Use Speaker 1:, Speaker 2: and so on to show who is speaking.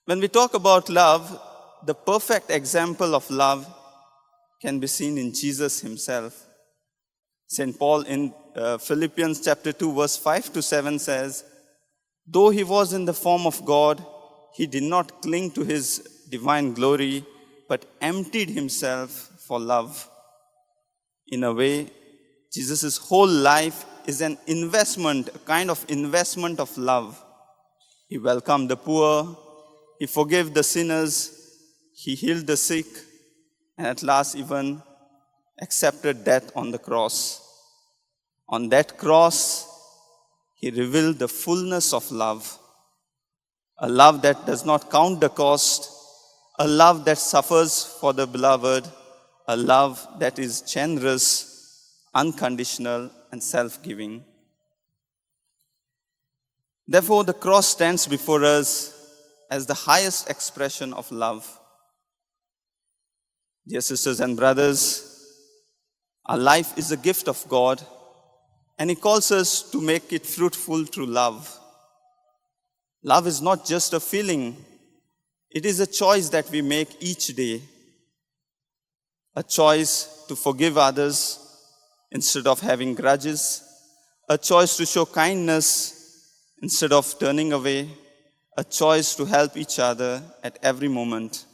Speaker 1: When we talk about love, the perfect example of love can be seen in Jesus himself. St. Paul in Philippians chapter 2 verse 5 to 7 says, "Though he was in the form of God, he did not cling to his divine glory, but emptied himself for love." In a way, Jesus' whole life is an investment, a kind of investment of love. He welcomed the poor, he forgave the sinners, he healed the sick, and at last even accepted death on the cross. On that cross, he revealed the fullness of love, a love that does not count the cost, a love that suffers for the beloved, a love that is generous, unconditional, and self-giving. Therefore, the cross stands before us as the highest expression of love. Dear sisters and brothers, our life is a gift of God, and He calls us to make it fruitful through love. Love is not just a feeling, it is a choice that we make each day. A choice to forgive others instead of having grudges, a choice to show kindness instead of turning away, a choice to help each other at every moment.